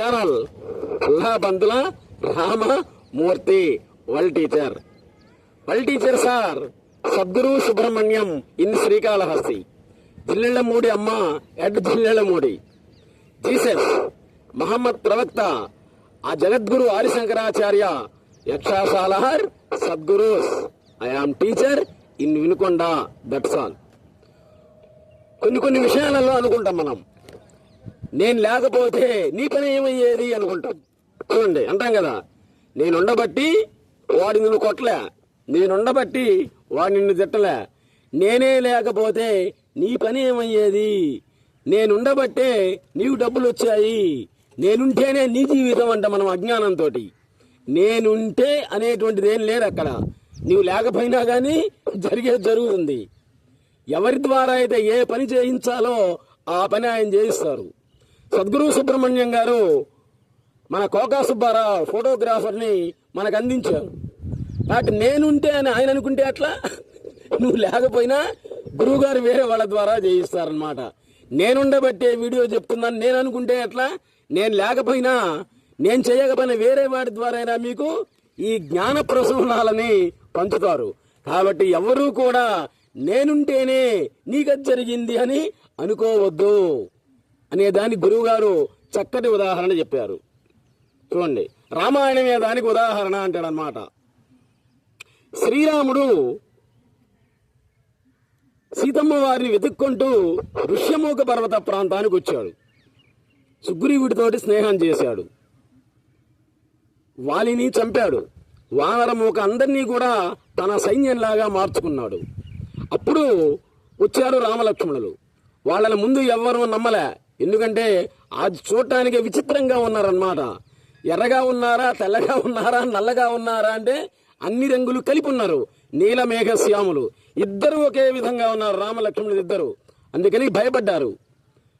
Channel బంధుల Ramamurthy world teacher sir Sadguru Subrahmanyam in Srikalahasti Jillellamudi Amma ఎడ్ Jillellamudi Jesus Muhammad ప్రవక్త ఆ జగద్గురు ఆదిశంకరాచార్య యక్షాశాలహర్ Sadgurus I am teacher in Vinukonda. That's all. కొన్ని విషయాలలో అనుకుంటాం మనం, నేను లేకపోతే నీ పని ఏమయ్యేది అనుకుంటాం. చూడండి, అంటాం కదా, నేనుండబట్టి వాడు నిన్ను కొట్టలే, నేనుండబట్టి వాడు నిన్ను తిట్టలే, నేనే లేకపోతే నీ పని ఏమయ్యేది, నేనుండబట్టే నీకు డబ్బులు వచ్చాయి, నేనుంటేనే నీ జీవితం అంట. మనం అజ్ఞానంతో నేనుంటే అనేటువంటిది ఏం లేదు అక్కడ. నీవు లేకపోయినా కానీ జరుగుతుంది. ఎవరి ద్వారా అయితే ఏ పని చేయించాలో ఆ పని ఆయన చేయిస్తారు. సద్గురు సుబ్రహ్మణ్యం గారు మన కోకా సుబ్బారావు ఫోటోగ్రాఫర్ని మనకు అందించారు. కాబట్టి నేనుంటే అని ఆయన అనుకుంటే అట్లా, నువ్వు లేకపోయినా గురువు గారు వేరే వాళ్ళ ద్వారా చేయిస్తారనమాట. నేనుండబట్టే వీడియో చెప్తున్నాను నేను అనుకుంటే అట్లా, నేను లేకపోయినా నేను చేయకపోయినా వేరే వాడి ద్వారా మీకు ఈ జ్ఞాన ప్రసూనాలని పంచుతారు. కాబట్టి ఎవరూ కూడా నేనుంటేనే నీకది జరిగింది అని అనుకోవద్దు అనే దాని గురువు గారు చక్కటి ఉదాహరణ చెప్పారు. చూడండి, రామాయణమే దానికి ఉదాహరణ అంటాడనమాట. శ్రీరాముడు సీతమ్మ వారిని వెతుక్కుంటూ ఋష్యమూక పర్వత ప్రాంతానికి వచ్చాడు. సుగ్రీవుడితోటి స్నేహం చేశాడు, వాలిని చంపాడు, వానరమూక అందరినీ కూడా తన సైన్యంలాగా మార్చుకున్నాడు. అప్పుడు వచ్చారు రామలక్ష్మణులు. వాళ్ళని ముందు ఎవ్వరూ నమ్మలే, ఎందుకంటే అది చూడటానికి విచిత్రంగా ఉన్నారన్నమాట. ఎర్రగా ఉన్నారా, తెల్లగా ఉన్నారా, నల్లగా ఉన్నారా అంటే అన్ని రంగులు కలిపి ఉన్నారు. నీలమేఘశ్యాములు ఇద్దరు ఒకే విధంగా ఉన్నారు, రామలక్ష్మణులు ఇద్దరు. అందుకని భయపడ్డారు.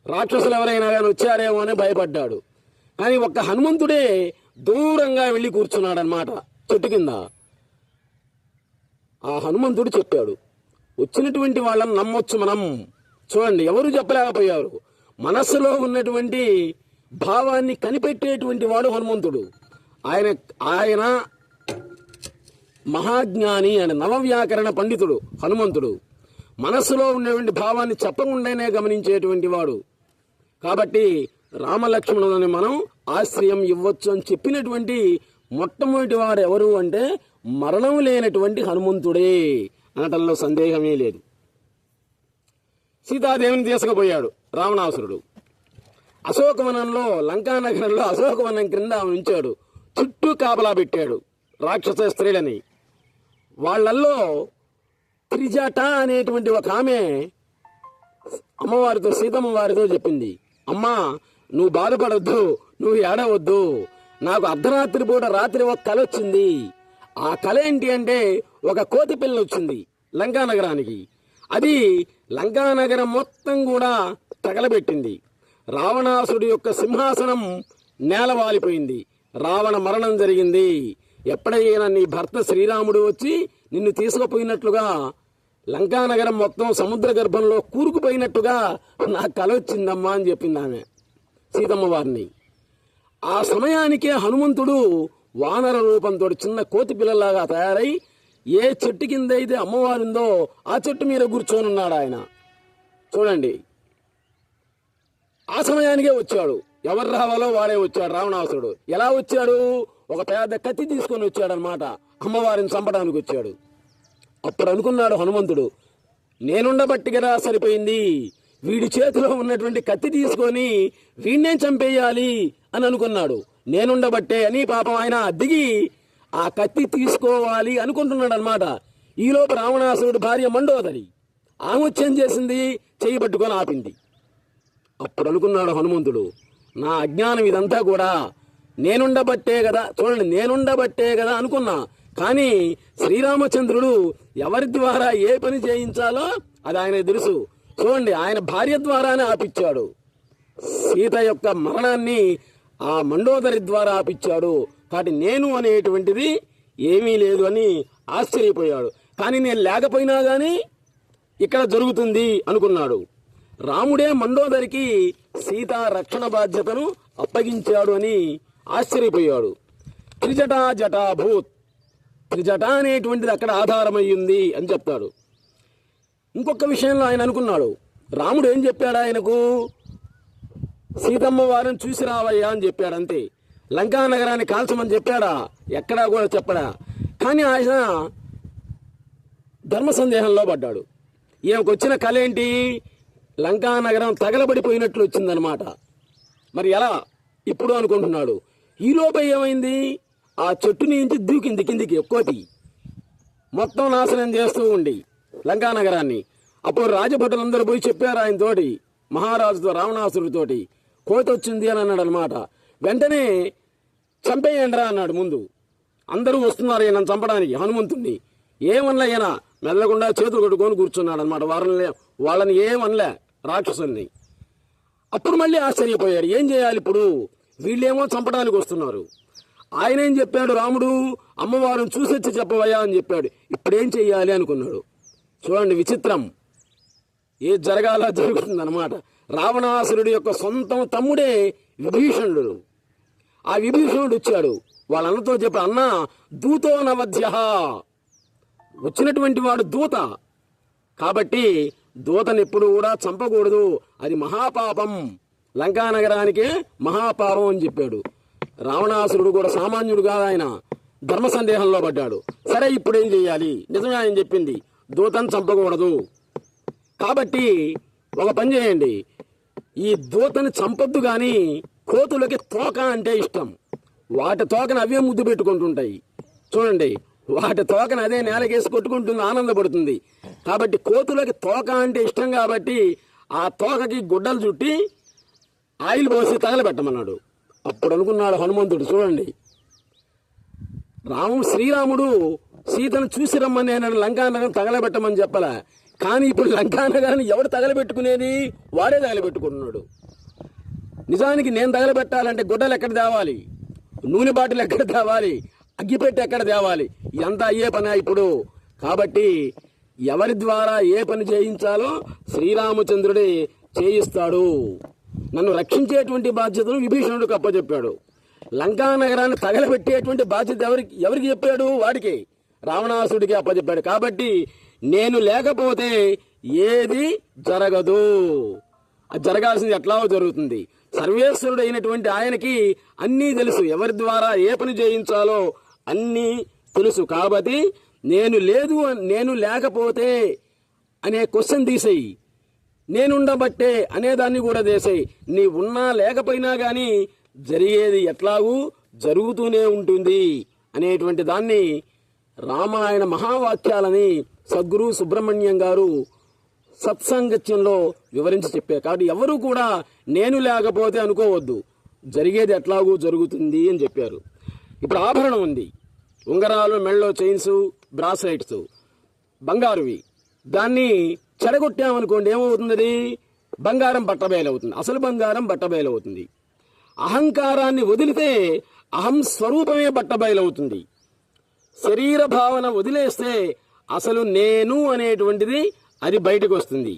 రాక్షసులు ఎవరైనా కానీ వచ్చారేమో అని భయపడ్డాడు. కానీ ఒక్క హనుమంతుడే దూరంగా వెళ్ళి కూర్చున్నాడు అన్నమాట చెట్టు కింద. ఆ హనుమంతుడు చెప్పాడు, వచ్చినటువంటి వాళ్ళని నమ్మొచ్చు మనం. చూడండి, ఎవరు చెప్పలేకపోయారు. మనస్సులో ఉన్నటువంటి భావాన్ని కనిపెట్టేటువంటి వాడు హనుమంతుడు. ఆయన మహాజ్ఞాని అని నవవ్యాకరణ పండితుడు హనుమంతుడు. మనస్సులో ఉన్నటువంటి భావాన్ని చెప్పకుండానే గమనించేటువంటి వాడు. కాబట్టి రామలక్ష్మణులని మనం ఆశ్రయం ఇవ్వచ్చు అని చెప్పినటువంటి మొట్టమొదటి వాడు ఎవరు అంటే మరణం లేనటువంటి హనుమంతుడే అనటంలో సందేహమే లేదు. సీతాదేవిని తీసుకుపోయాడు రావణాసురుడు. అశోకవనంలో, లంకానగరంలో అశోకవనం క్రింద ఉంచాడు. చుట్టూ కాపలా పెట్టాడు రాక్షస స్త్రీలని. వాళ్ళల్లో త్రిజట అనేటువంటి ఒక ఆమె అమ్మవారితో, సీతమ్మ వారితో చెప్పింది, అమ్మా నువ్వు బాధపడొద్దు, నువ్వు ఏడవద్దు, నాకు అర్ధరాత్రి పూట రాత్రి ఒక కల వచ్చింది. ఆ కల ఏంటి అంటే ఒక కోతి పిల్ల వచ్చింది లంకానగరానికి. అది లంకానగరం మొత్తం కూడా తగలబెట్టింది. రావణాసుడి యొక్క సింహాసనం నేలవాలిపోయింది. రావణ మరణం జరిగింది. ఎప్పుడైనా నీ భర్త శ్రీరాముడు వచ్చి నిన్ను తీసుకుపోయినట్లుగా లంకానగరం మొత్తం సముద్ర గర్భంలో కూరుకుపోయినట్టుగా నా కల వచ్చిందమ్మా అని చెప్పింది ఆమె సీతమ్మ వారిని. ఆ సమయానికే హనుమంతుడు వానర రూపంతో చిన్న కోతి పిల్లలాగా తయారై ఏ చెట్టు కింద అయితే అమ్మవారిందో ఆ చెట్టు మీద కూర్చొనున్నాడు ఆయన. చూడండి, ఆ సమయానికే వచ్చాడు. ఎవరు రావాలో వాడే వచ్చాడు రావణాసురుడు. ఎలా వచ్చాడు? ఒక పెద్ద కత్తి తీసుకొని వచ్చాడు అనమాట. అమ్మవారిని చంపడానికి వచ్చాడు. అప్పుడు అనుకున్నాడు హనుమంతుడు, నేనుండబట్టి కదా సరిపోయింది, వీడి చేతిలో ఉన్నటువంటి కత్తి తీసుకొని వీడినే చంపేయాలి అని అనుకున్నాడు. నేనుండబట్టే అని పాపం ఆయన దిగి ఆ కత్తి తీసుకోవాలి అనుకుంటున్నాడు అనమాట. ఈలోపు రావణాసురుడు భార్య మండోదరి ఆమె వచ్చేం చేసింది, చెయ్యి పట్టుకొని ఆపింది. అప్పుడు అనుకున్నాడు హనుమంతుడు, నా అజ్ఞానం ఇదంతా కూడా నేనుండబట్టే కదా. చూడండి, నేనుండబట్టే కదా అనుకున్నా, కానీ శ్రీరామచంద్రుడు ఎవరి ద్వారా ఏ పని చేయించాలో అది ఆయనకు తెలుసు. చూడండి, ఆయన భార్య ద్వారానే ఆపిచ్చాడు. సీత యొక్క మరణాన్ని ఆ మండోదరి ద్వారా ఆపిచ్చాడు. కాబట్టి నేను అనేటువంటిది ఏమీ లేదు అని ఆశ్చర్యపోయాడు. కానీ నేను లేకపోయినా కానీ ఇక్కడ జరుగుతుంది అనుకున్నాడు. రాముడే మండోదరికి సీతా రక్షణ బాధ్యతను అప్పగించాడు అని ఆశ్చర్యపోయాడు. త్రిజటా జటాభూత్, త్రిజట అనేటువంటిది అక్కడ ఆధారమయ్యింది అని చెప్తాడు. ఇంకొక విషయంలో ఆయన అనుకున్నాడు, రాముడు ఏం చెప్పాడు ఆయనకు, సీతమ్మ వారిని చూసి రావయ్యా అని చెప్పాడు అంతే. లంకా నగరాన్ని కాల్చమని చెప్పాడా? ఎక్కడా కూడా చెప్పడా. కానీ ఆయన ధర్మ సందేహంలో పడ్డాడు. ఈయనకు వచ్చిన కళ ఏంటి, లంకా నగరం తగలబడిపోయినట్లు వచ్చిందనమాట. మరి ఎలా ఇప్పుడు అనుకుంటున్నాడు. ఈలోపై ఏమైంది, ఆ చెట్టు నుంచి దూకింది కిందికి కోతి, మొత్తం నాశనం చేస్తూ ఉండి లంకా నగరాన్ని. అప్పుడు రాజభటులందరూ పోయి చెప్పారు ఆయన తోటి, మహారాజుతో, రావణాసురుడితోటి, కోతి వచ్చింది అని అన్నాడు అనమాట. వెంటనే చంపేయండిరా అన్నాడు. ముందు అందరూ వస్తున్నారు ఈయన చంపడానికి హనుమంతుణ్ణి. ఏమనలే, ఈయన మెల్లకుండా చేతులు కట్టుకొని కూర్చున్నాడు అనమాట. వాళ్ళని ఏమనలే రాక్షసుల్ని. అప్పుడు మళ్ళీ ఆశ్చర్యపోయాడు, ఏం చేయాలి ఇప్పుడు, వీళ్ళేమో చంపడానికి వస్తున్నారు. ఆయన ఏం చెప్పాడు, రాముడు అమ్మవారిని చూసొచ్చి చెప్పవయ్యా అని చెప్పాడు. ఇప్పుడేం చెయ్యాలి అనుకున్నాడు. చూడండి విచిత్రం, ఏ జరగాల జరుగుతుందన్నమాట. రావణాసురుడి యొక్క సొంతం తమ్ముడే విభీషణుడు. ఆ విభీషణుడు వచ్చాడు, వాళ్ళన్నతో చెప్పాడు, అన్నా దూతో నవధ్య, వచ్చినటువంటి వాడు దూత కాబట్టి దూతను ఎప్పుడు కూడా చంపకూడదు, అది మహాపాపం, లంకా నగరానికే మహాపాపం అని చెప్పాడు. రావణాసురుడు కూడా సామాన్యుడు కాదు, ఆయన ధర్మ సందేహంలో పడ్డాడు. సరే ఇప్పుడేం చెయ్యాలి, నిజమే ఆయన చెప్పింది, దూతను చంపకూడదు. కాబట్టి ఒక పని చేయండి, ఈ దూతని చంపొద్దు కానీ కోతులకి తోక అంటే ఇష్టం, వాటి తోకను అవే ముద్దు పెట్టుకుంటుంటాయి. చూడండి, వాటి తోకను అదే నేలకేసి కొట్టుకుంటుంది, ఆనందపడుతుంది. కాబట్టి కోతులకి తోక అంటే ఇష్టం కాబట్టి ఆ తోకకి గుడ్డలు చుట్టి ఆయిల్ పోసి తగలబెట్టమన్నాడు. అప్పుడు అనుకున్నాడు హనుమంతుడు, చూడండి శ్రీరాముడు సీతను చూసి రమ్మని నేను లంకానగరం తగలబెట్టమని చెప్పలే, కానీ ఇప్పుడు లంకానగరాన్ని ఎవడు తగలబెట్టుకునేది, వాడే తగలబెట్టుకుంటున్నాడు. నిజానికి నేను తగలబెట్టాలంటే గుడ్డలు ఎక్కడ తేవాలి, నూనె బాటిల్ ఎక్కడ తేవాలి, అగ్గిపెట్టి ఎక్కడ తేవాలి, ఎంత అయ్యే పని ఇప్పుడు. కాబట్టి ఎవరి ద్వారా ఏ పని చేయించాలో శ్రీరామచంద్రుడే చేయిస్తాడు. నన్ను రక్షించేటువంటి బాధ్యతను విభీషణుడికి అప్పచెప్పాడు. లంకా నగరాన్ని తగలబెట్టేటువంటి బాధ్యత ఎవరికి చెప్పాడు, వాడికి, రావణాసుడికి అప్పచెప్పాడు. కాబట్టి నేను లేకపోతే ఏది జరగదు, అది జరగాల్సింది ఎట్లాగో జరుగుతుంది. సర్వేశ్వరుడు అయినటువంటి ఆయనకి అన్నీ తెలుసు, ఎవరి ద్వారా ఏ పని చేయించాలో అన్నీ తెలుసు. కాబట్టి నేను లేకపోతే అనే క్వశ్చన్ తీసేయి, నేనుండబట్టే అనేదాన్ని కూడా తీసేయి. నీ ఉన్నా లేకపోయినా కానీ జరిగేది ఎట్లాగూ జరుగుతూనే ఉంటుంది అనేటువంటి దాన్ని రామాయణ మహావాక్యాలని సద్గురు సుబ్రహ్మణ్యం గారు సత్సంగత్యంలో వివరించి చెప్పారు. కాబట్టి ఎవరు కూడా నేను లేకపోతే అనుకోవద్దు, జరిగేది ఎట్లాగూ జరుగుతుంది అని చెప్పారు. ఇప్పుడు ఆభరణం ఉంది, ఉంగరాలు, మెళ్ళలో చైన్స్, బ్రాస్లైట్స్ బంగారువి, దాన్ని చెడగొట్టామనుకోండి ఏమవుతుంది, బంగారం బట్టబయలవుతుంది, అసలు బంగారం బట్టబయలవుతుంది. అహంకారాన్ని వదిలితే అహం స్వరూపమే బట్టబయలవుతుంది. శరీర భావన వదిలేస్తే అసలు నేను అనేటువంటిది అది బయటకు వస్తుంది.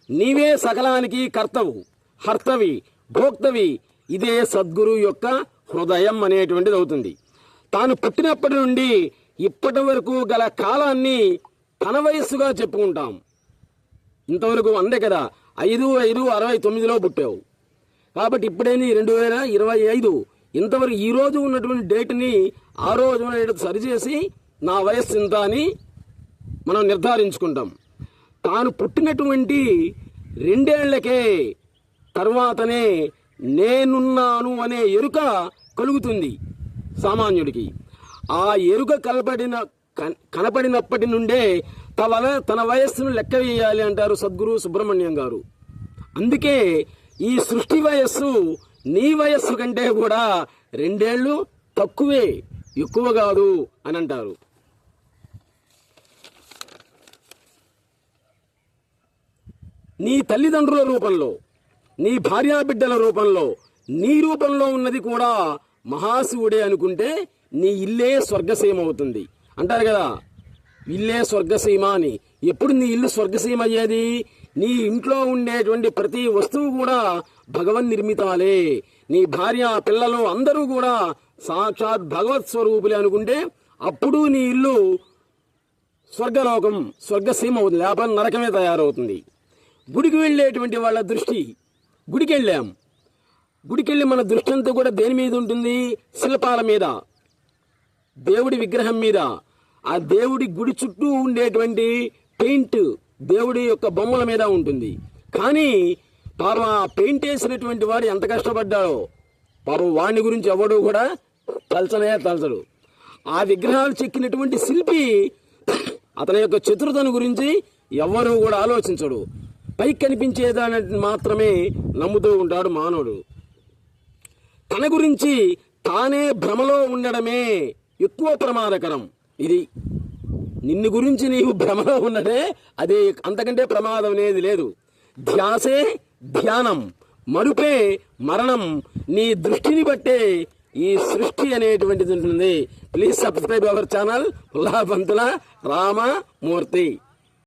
నీవే సకలానికి కర్తవు, హర్తవి, భోక్తవి, ఇదే సద్గురు యొక్క హృదయం అనేటువంటిది అవుతుంది. తాను పుట్టినప్పటి నుండి ఇప్పటి వరకు గల కాలాన్ని తన వయస్సుగా చెప్పుకుంటాం. ఇంతవరకు అందే కదా, 5/5/69లో పుట్టావు కాబట్టి ఇప్పుడేని 2025, ఇంతవరకు ఈ రోజు ఉన్నటువంటి డేట్ని ఆ రోజు ఉన్న డేట్ సరిచేసి నా వయస్సు ఇంత అని మనం నిర్ధారించుకుంటాం. తాను పుట్టినటువంటి 2 ఏళ్లకే తర్వాతనే నేనున్నాను అనే ఎరుక కలుగుతుంది సామాన్యుడికి. ఆ ఎరుక కనపడినప్పటి నుండే తన వయస్సును లెక్క వేయాలి అంటారు సద్గురు సుబ్రహ్మణ్యం గారు. అందుకే ఈ సృష్టి వయస్సు నీ వయస్సు కంటే కూడా 2 ఏళ్ళు తక్కువే, ఎక్కువ కాదు అని అంటారు. నీ తల్లిదండ్రుల రూపంలో, నీ భార్యాబిడ్డల రూపంలో, నీ రూపంలో ఉన్నది కూడా మహాశివుడే అనుకుంటే నీ ఇల్లే స్వర్గసీమ అవుతుంది అంటారు కదా, ఇల్లే స్వర్గసీమ అని. ఎప్పుడు నీ ఇల్లు స్వర్గసీమ అయ్యేది, నీ ఇంట్లో ఉండేటువంటి ప్రతి వస్తువు కూడా భగవన్ నిర్మితాలే. నీ భార్య పిల్లలు అందరూ కూడా సాక్షాత్ భగవత్ స్వరూపులే అనుకుంటే అప్పుడు నీ ఇల్లు స్వర్గలోకం, స్వర్గసీమ అవుతుంది, లేకపోతే నరకమే తయారవుతుంది. గుడికి వెళ్ళేటువంటి వాళ్ళ దృష్టి, గుడికి వెళ్ళాం, గుడికెళ్ళి మన దృష్టి అంతా కూడా దేని మీద ఉంటుంది? శిల్పాల మీద, దేవుడి విగ్రహం మీద. ఆ దేవుడి గుడి చుట్టూ ఉండేటువంటి పెయింట్ దేవుడి యొక్క బొమ్మల మీద ఉంటుంది. కానీ పాపం ఆ పెయింట్ వేసినటువంటి వాడు ఎంత కష్టపడ్డాడో పాపం వాడిని గురించి ఎవడు కూడా తలచడు. ఆ విగ్రహాలు చెక్కినటువంటి శిల్పి అతని యొక్క చతురతను గురించి ఎవ్వరూ కూడా ఆలోచించడు. పైకి కనిపించేదాన్ని మాత్రమే నమ్ముతూ ఉంటాడు మానవుడు. తన గురించి తానే భ్రమలో ఉండడమే ఎక్కువ ప్రమాదకరం. ఇది నిన్ను గురించి నీవు భ్రమలో ఉన్నదే అదే, అంతకంటే ప్రమాదం అనేది లేదు. ధ్యాసే ధ్యానం, మరుపే మరణం. నీ దృష్టిని బట్టే ఈ సృష్టి అనేటువంటిది ఉంటుంది. Please subscribe our channel Ullapantula Ramamurthy.